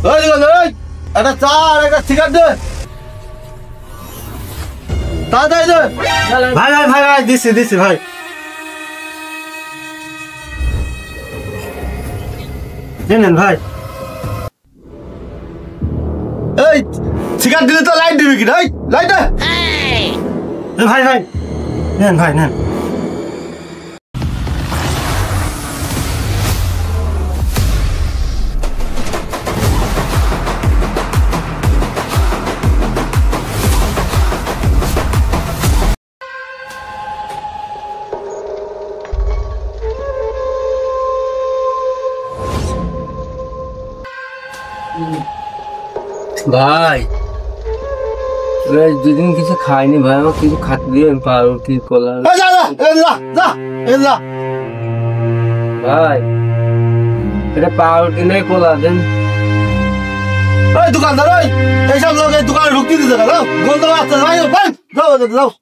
একটা চা আর একটা সিগারেট দে, তাড়াতাড়ি দে। ভাই ভাই ভাই ভাই দিচ্ছি দিচ্ছি ভাই। নেন ভাই। এই সিগারেট দিলে তো লাইট দিবি কি? লাইট দে ভাই ভাই। নেন ভাই নেন। ভাই দুদিন কিছু খাইনি ভাই, আমার কিছু খাতে দিয়ে পাউরুটি কলা। ভাই এটা পাউরুটি নেই, কলা দেন। দোকানদার এইসব লোক এই দোকানে ঢুকতে দিতে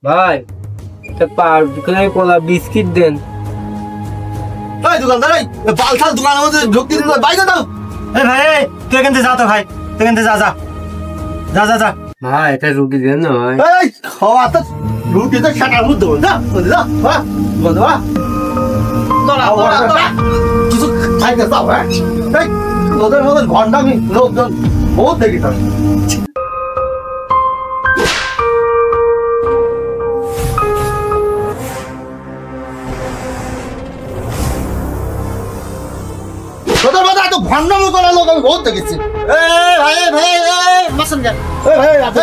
ভাই এটা পাউরুটি নেই, কলা বিস্কিট দেন। দোকানদার বালছাল দোকানের মধ্যে ঢুকতে দিতে বাইরে দাও। ভাই তুই এখান থেকে যা তো ভাই, তুই এখান থেকে যা যা যা যা যা। ভাই এটা রুটি দেন না ভাই। খাওয়া তো রুটি তো সেটার মধ্যে কিছু খাইতে চাও। তোদের মধ্যে ঘন্টা আমি লোকজন বহুত দেখি। তোদের মধ্যে এত ভণ্ডামি করা লোক আমি বহুত দেখেছি। ভাই ভাই মাসেন গে, ভাই আপনি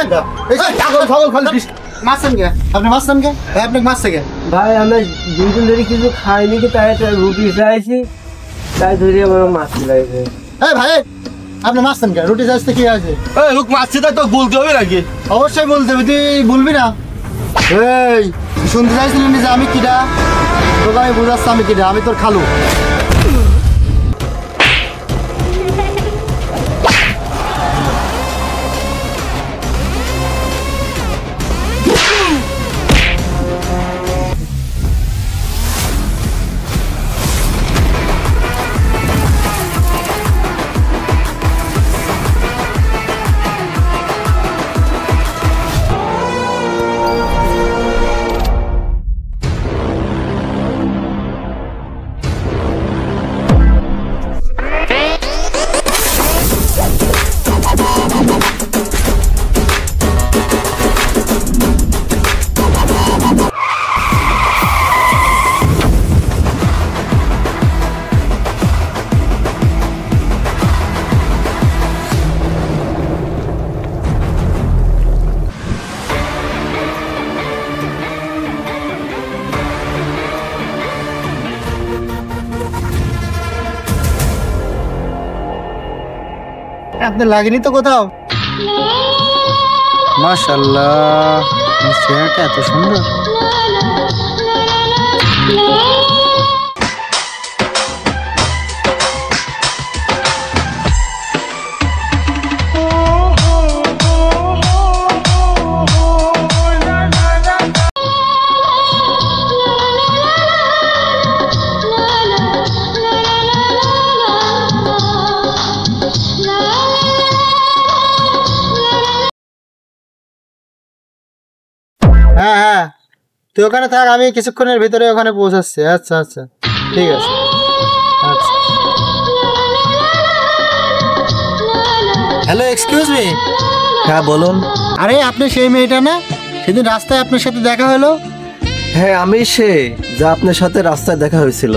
ছাগল ছাগল খালি মাসেন গে, আপনি মাসেন গে, আপনি মাসে গে। ভাই আমরা দুদিন ধরে কিছু খাইনি, কি তাই একটা রুটি চাইছি, তাই ধরে আমার মাছ লাগছে। ভাই আপনি মাসেন গে, রুটি চাইতে কি আছে? লোক মাছছে তাই তো বলতে হবে নাকি? অবশ্যই বলতে হবে, তুই বলবি না? এই শুনতে চাইছিলেন যে আমি কিডা? তোকে আমি বুঝাচ্ছি আমি কিডা, আমি তোর খালু। আপনার লাগেনি তো কোথাও? মাশাআল্লাহ চেহারাটা এত সুন্দর। হ্যাঁ হ্যাঁ তুই ওখানে থাক, আমি কিছুক্ষণের ভিতরে ওখানে পৌঁছাচ্ছি। আচ্ছা আচ্ছা ঠিক আছে। আচ্ছা হ্যালো এক্সকিউজ মি। হ্যাঁ বলুন। আরে আপনি সেই মেয়েটা না, সেদিন রাস্তায় আপনার সাথে দেখা হলো? হ্যাঁ আমি সে, যা আপনার সাথে রাস্তায় দেখা হয়েছিল।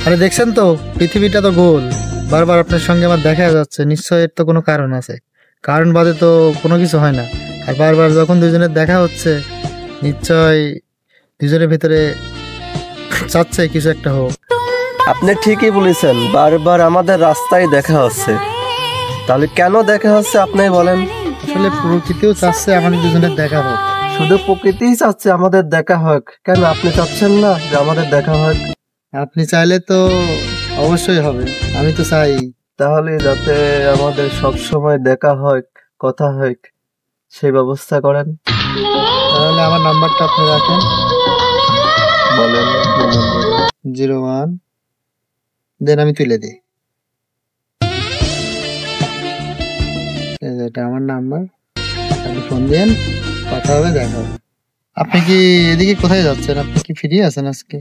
আরে দেখছেন তো পৃথিবীটা তো গোল, বারবার আপনার সঙ্গে আমার দেখা যাচ্ছে, নিশ্চয় এর তো কোনো কারণ আছে। কারণ বাদে তো কোনো কিছু হয় না। আর বারবার যখন দুজনের দেখা হচ্ছে, নিশ্চয় দুজনের ভিতরে চাচ্ছে কিছু একটা হোক। আপনি ঠিকই বলেছেন, বারবার আমাদের রাস্তায় দেখা হচ্ছে। তাহলে কেন দেখা হচ্ছে আপনি বলেন? আসলে প্রকৃতিও চাচ্ছে আমাদের দুজনের দেখা হোক। শুধু প্রকৃতিই চাচ্ছে আমাদের দেখা হোক, কেন আপনি চাচ্ছেন না যে আমাদের দেখা হোক? আপনি চাইলে তো অবশ্যই হবে, আমি তো চাই। তাহলে যাতে আমাদের সব সময় দেখা হয়, কথা হয়, সেই ব্যবস্থা করেন। তাহলে আমার নাম্বারটা আপনি রাখেন। বলেন 01 দেন আমি তুলে দিই। এটা আমার নাম্বার, আপনি ফোন দেন, কথা হবে, দেখা হবে। আপনি কি এদিকে কোথায় যাচ্ছেন? আপনি কি ফ্রি আছেন আজকে?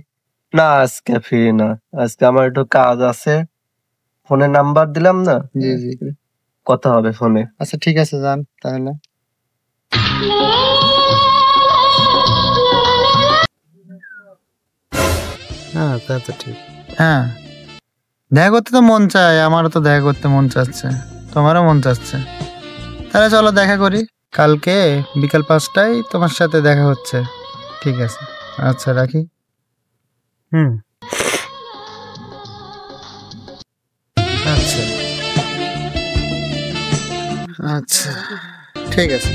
না, আজকে ফ্রি না, আজকে আমার একটু কাজ আছে। ফোনে নাম্বার দিলাম না, জি জি। কথা হবে ফোনে। আচ্ছা ঠিক আছে, যান তাহলে। হ্যাঁ তা তো ঠিক। হ্যাঁ, দেখা করতে তো মন চায়, আমারও তো দেখা করতে মন চাচ্ছে, তোমারও মন চাচ্ছে। তাহলে চলো দেখা করি, কালকে বিকাল 5টায় তোমার সাথে দেখা হচ্ছে। ঠিক আছে, আচ্ছা রাখি। আচ্ছা আচ্ছা ঠিক আছে।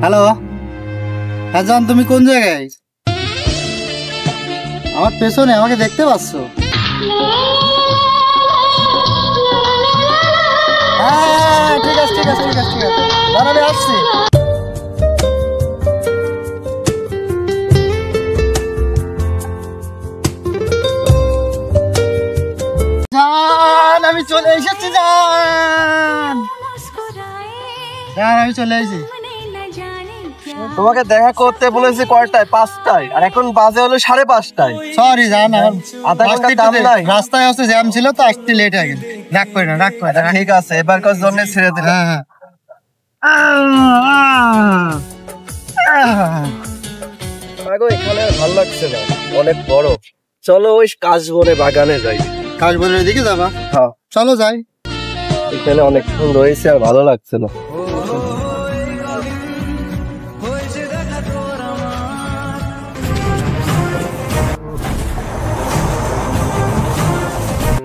হ্যালো, রাজন, তুমি কোন জায়গায়? আমার পেছনে, আমাকে দেখতে পাচ্ছ? হ্যাঁ ঠিক আছে ঠিক আছে ঠিক আছে ঠিক আছে, দাঁড়াবে, আসছি। জান, আমি চলে এসেছি, জান জান, আমি চলে এসেছি। তোমাকে দেখা করতে বলেছি কয়টায়? 5টায়, আর এখন বাজে হলো 5:30টায়। সরি জান, আমার আধা ঘন্টা দাম নাই। রাস্তায় হচ্ছে জ্যাম ছিল তো, আসতে লেট হয়ে গেল। রাগ করে না, রাগ করে না। ঠিক আছে, এবারকার জন্য ছেড়ে দিলাম। হ্যাঁ হ্যাঁ। এখানে আর ভালো লাগছে না, অনেক বড়। চলো ওই কাশবনে বাগানে যাই। কাশবনের দিকে যাবা? হ্যাঁ চলো যাই। এখানে অনেকক্ষণ রয়েছে, আর ভালো লাগছে না।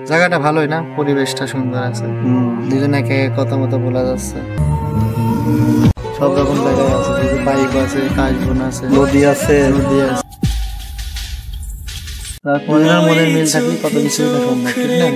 জায়গাটা ভালোই না, পরিবেশটা সুন্দর আছে, দুজনে একে কথা মতো বলা যাচ্ছে। সব রকম জায়গায় আছে, বাইক আছে, কাশবন আছে, নদী আছে। তারপরে মনের মিল থাকলে কত কিছু সম্ভব, ঠিক না?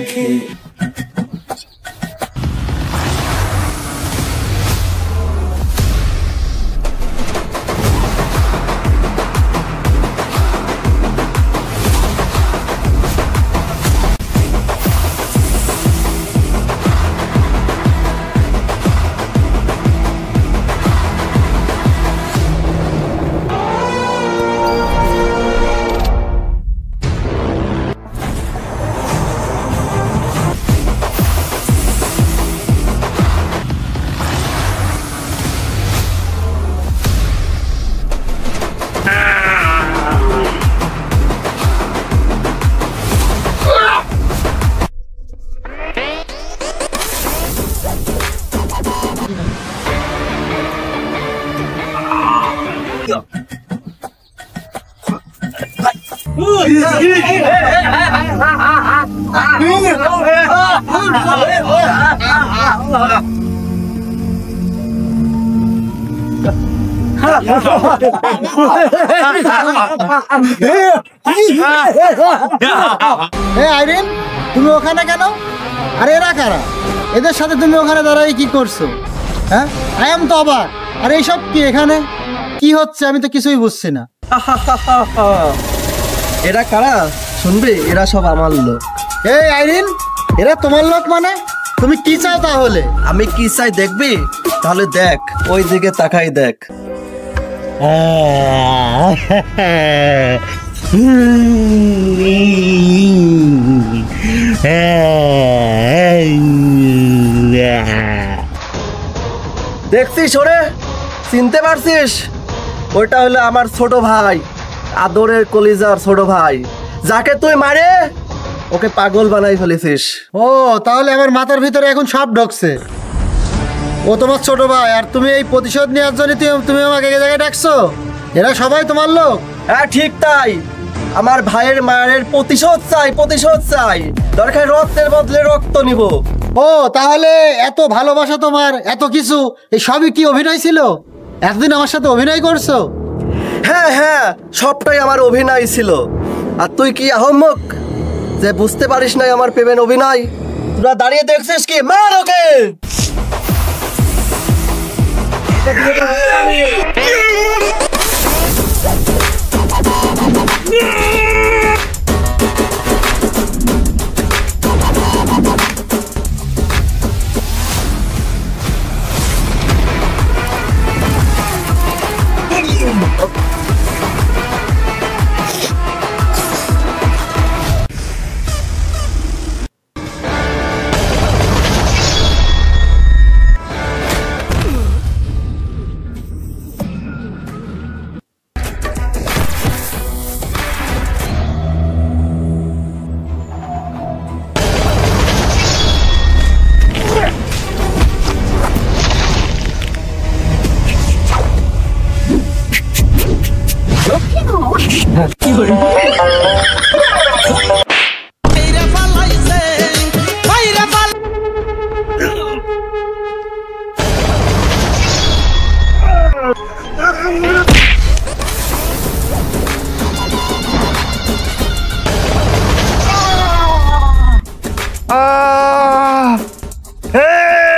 আইরিন, তুমি ওখানে কেন? আরে এরা কারা? এদের সাথে তুমি ওখানে দাঁড়াই কি করছো? হ্যাঁ, আই এম তো অবাক। আরে এইসব কি, এখানে কি হচ্ছে? আমি তো কিছুই বুঝছি না। এরা কারা শুনবে? এরা সব আমার লোক। এই আইরিন, এরা তোমার লোক মানে? তুমি কি চাও তাহলে? আমি কি চাই দেখবি? তাহলে দেখ, ওই দিকে তাকাই দেখ। দেখছিস ওরে, চিনতে পারছিস? ওইটা হলো আমার ছোট ভাই, আদরের কলিজার ছোট ভাই, যাকে তুই মারে ওকে পাগল বানাই ফেলেছিস। ও তাহলে আমার মাথার ভিতরে এখন সব ঢুকছে। ও তোমার ছোট ভাই, আর তুমি এই প্রতিশোধ নেওয়ার জন্য তুমি আমাকে এই জায়গায় ডাকছো? এরা সবাই তোমার লোক? হ্যাঁ ঠিক তাই, আমার ভাইয়ের মায়ের প্রতিশোধ চাই, প্রতিশোধ চাই, দরকার রক্তের বদলে রক্ত নিব। ও তাহলে এত ভালোবাসা তোমার, এত কিছু, এই সবই কি অভিনয় ছিল? এতদিন আমার সাথে অভিনয় করছো? হ্যাঁ হ্যাঁ, সবটাই আমার অভিনয় ছিল। আর তুই কি আহম্মক যে বুঝতে পারিস নাই আমার প্রেমের অভিনয়? তোরা দাঁড়িয়ে দেখছিস কি? মার ওকে!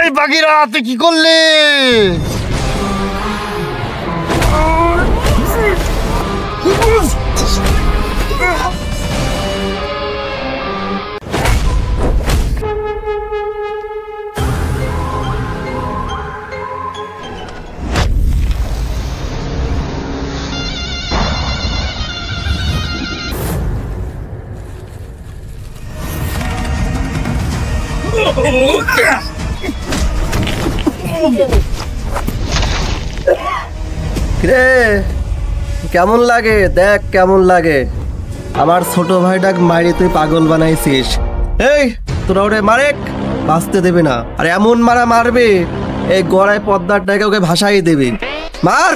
এই বাগিরা, তুই কি করলি? রে কেমন লাগে দেখ, কেমন লাগে? আমার ছোট ভাইটাক মারি তুই পাগল বানাইছিস। এই তোরা ওরে মারেক, বাঁচতে দেবে না। আর এমন মারা মারবে এই গড়ায় পদ্মার টাকে ওকে ভাসাই দেবে। মার!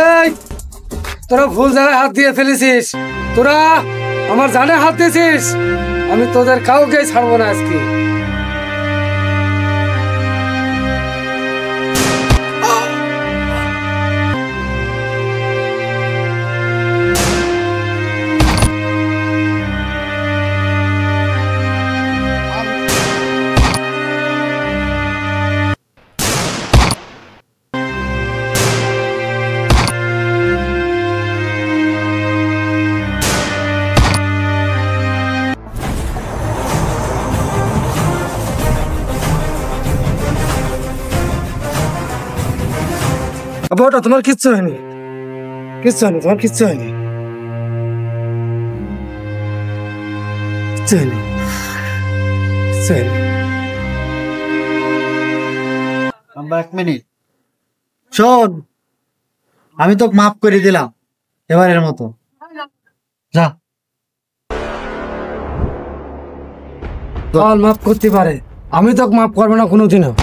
এই তোরা ভুল জায়গায় হাত দিয়ে ফেলেছিস, তোরা আমার জানে হাত দিয়েছিস। আমি তোদের কাউকে ছাড়বো না আজকে। ওটা তোমার কিচ্ছু হয়নি, কিচ্ছু হয়নি, তোমার কিচ্ছু হয়নি, কিচ্ছু হয়নি, কিচ্ছু হয়নি। এক মিনিট শোন, আমি তোকে মাফ করে দিলাম এবারের মতো, যা। মাফ করতে পারে, আমি তোকে মাফ করবো না কোনোদিনও।